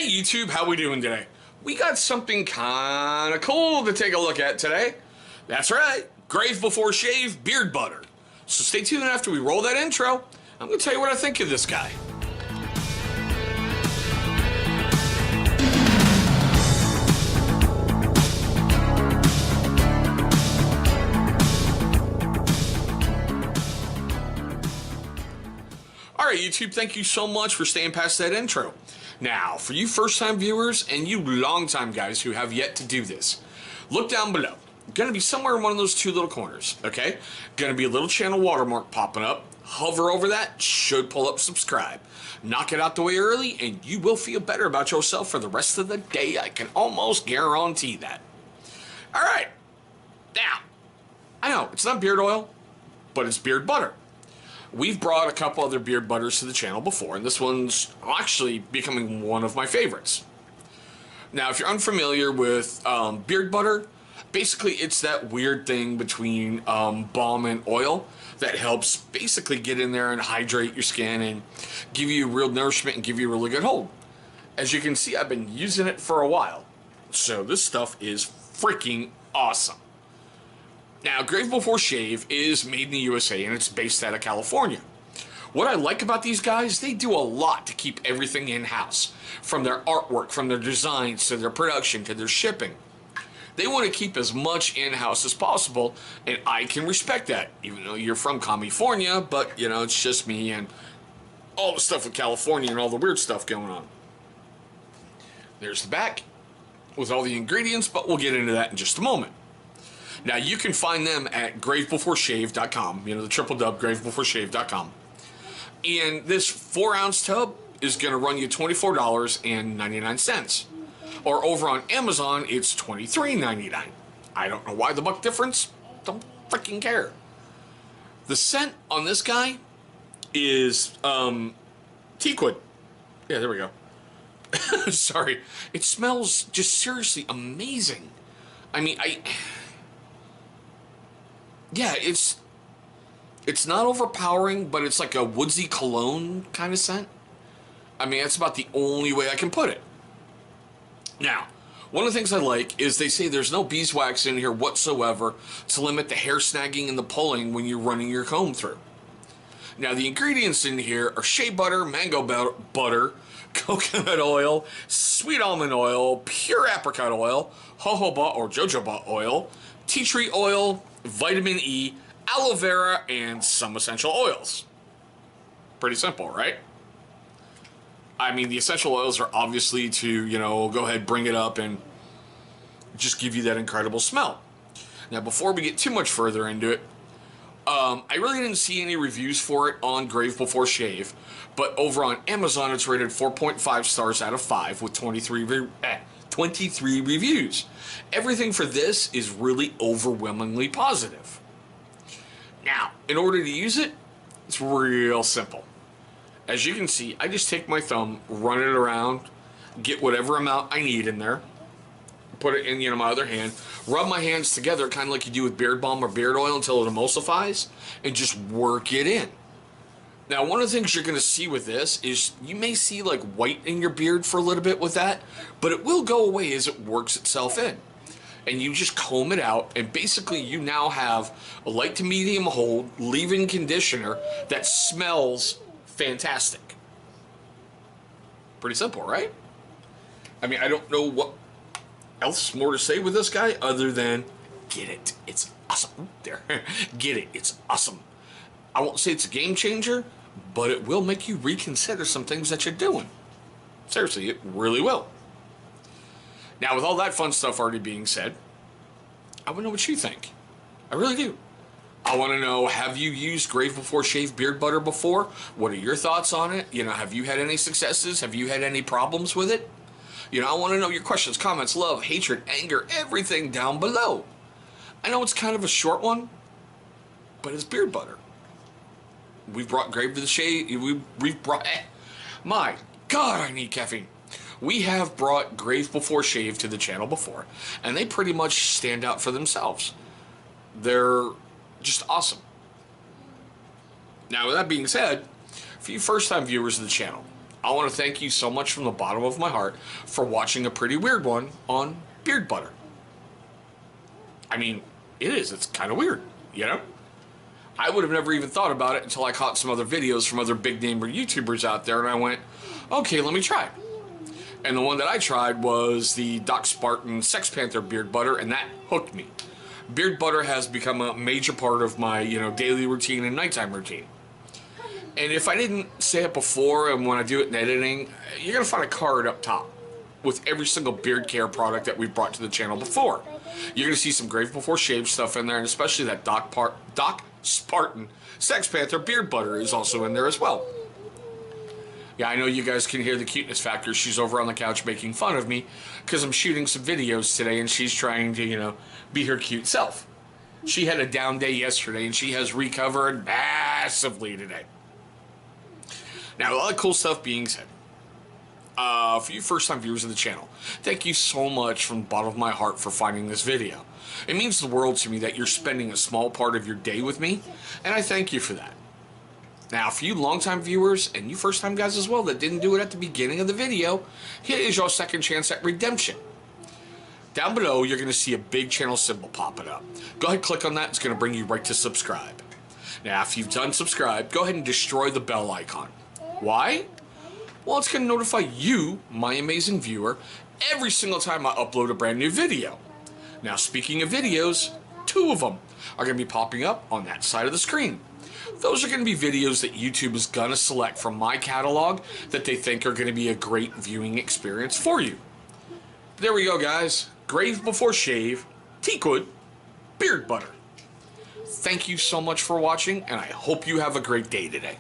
Hey YouTube, how we doing today? We got something kinda cool to take a look at today. That's right, Grave Before Shave Beard Butter. So stay tuned after we roll that intro. I'm gonna tell you what I think of this guy. Alright YouTube, thank you so much for staying past that intro. Now, for you first-time viewers and you long-time guys who have yet to do this, look down below. Gonna be somewhere in one of those two little corners, okay? Gonna be a little channel watermark popping up. Hover over that, should pull up subscribe. Knock it out the way early and you will feel better about yourself for the rest of the day. I can almost guarantee that. Alright, now, I know, it's not beard oil, but it's beard butter. We've brought a couple other beard butters to the channel before, and this one's actually becoming one of my favorites. Now, if you're unfamiliar with beard butter, basically it's that weird thing between balm and oil that helps basically get in there and hydrate your skin and give you real nourishment and give you a really good hold. As you can see, I've been using it for a while, so this stuff is freaking awesome. Now, Grave Before Shave is made in the USA and it's based out of California. What I like about these guys, they do a lot to keep everything in-house. From their artwork, from their designs, to their production, to their shipping. They want to keep as much in-house as possible, and I can respect that. Even though you're from California, but, you know, it's just me and all the stuff with California and all the weird stuff going on. There's the back with all the ingredients, but we'll get into that in just a moment. Now, you can find them at gravebeforeshave.com, you know, the www.gravebeforeshave.com. And this 4-ounce tub is going to run you $24.99. Or over on Amazon, it's $23.99. I don't know why the buck difference. Don't freaking care. The scent on this guy is Teakwood. Yeah, there we go. Sorry. It smells just seriously amazing. I mean, yeah, it's not overpowering, but it's like a woodsy cologne kind of scent. I mean, that's about the only way I can put it. Now, one of the things I like is they say there's no beeswax in here whatsoever to limit the hair snagging and the pulling when you're running your comb through. Now, the ingredients in here are shea butter, mango butter, coconut oil, sweet almond oil, pure apricot oil, jojoba or jojoba oil, tea tree oil, vitamin E, aloe vera, and some essential oils. Pretty simple, right? I mean, the essential oils are obviously to, you know, go ahead, bring it up and just give you that incredible smell. Now, before we get too much further into it, I really didn't see any reviews for it on Grave Before Shave, but over on Amazon, it's rated 4.5 stars out of 5 with 23 reviews. Everything for this is really overwhelmingly positive. Now, in order to use it, it's real simple. As you can see, I just take my thumb, run it around, get whatever amount I need in there, put it in, you know, my other hand, rub my hands together kind of like you do with beard balm or beard oil until it emulsifies, and just work it in. Now, one of the things you're going to see with this is you may see like white in your beard for a little bit with that, but it will go away as it works itself in. And you just comb it out, and basically you now have a light to medium hold leave-in conditioner that smells fantastic. Pretty simple, right? I mean, I don't know what else more to say with this guy other than get it. It's awesome. There. Get it. It's awesome. I won't say it's a game changer, but it will make you reconsider some things that you're doing. Seriously, it really will. Now, with all that fun stuff already being said, I want to know what you think. I really do. I want to know, have you used Grave Before Shave beard butter before? What are your thoughts on it? You know, have you had any successes? Have you had any problems with it? You know, I want to know your questions, comments, love, hatred, anger, everything down below. I know it's kind of a short one, but it's beard butter. We've brought Grave to the Shave. We've brought... My God, I need caffeine. We have brought Grave Before Shave to the channel before, and they pretty much stand out for themselves. They're just awesome. Now, with that being said, for you first-time viewers of the channel, I want to thank you so much from the bottom of my heart for watching a pretty weird one on beard butter. I mean, it is. It's kind of weird, you know? I would have never even thought about it until I caught some other videos from other big name YouTubers out there, and I went, okay, let me try. And the one that I tried was the Doc Spartan Sex Panther beard butter, and that hooked me. Beard butter has become a major part of my, daily routine and nighttime routine. And if I didn't say it before, and when I do it in editing, you're going to find a card up top with every single beard care product that we've brought to the channel before. You're going to see some Grave Before Shave stuff in there, and especially that Doc Spartan Sex Panther beard butter is also in there as well. Yeah, I know you guys can hear the cuteness factor. She's over on the couch making fun of me because I'm shooting some videos today, and she's trying to, be her cute self. She had a down day yesterday, and she has recovered massively today. Now, a lot of cool stuff being said. For you first-time viewers of the channel, thank you so much from the bottom of my heart for finding this video. It means the world to me that you're spending a small part of your day with me, and I thank you for that. Now, for you long-time viewers, and you first-time guys as well that didn't do it at the beginning of the video, here is your second chance at redemption. Down below, you're going to see a big channel symbol popping up. Go ahead and click on that. It's going to bring you right to subscribe. Now, if you've done subscribe, go ahead and destroy the bell icon. Why? Well, it's going to notify you, my amazing viewer, every single time I upload a brand new video. Now, speaking of videos, 2 of them are going to be popping up on that side of the screen. Those are going to be videos that YouTube is going to select from my catalog that they think are going to be a great viewing experience for you. There we go, guys. Grave Before Shave, Teakwood, beard butter. Thank you so much for watching, and I hope you have a great day today.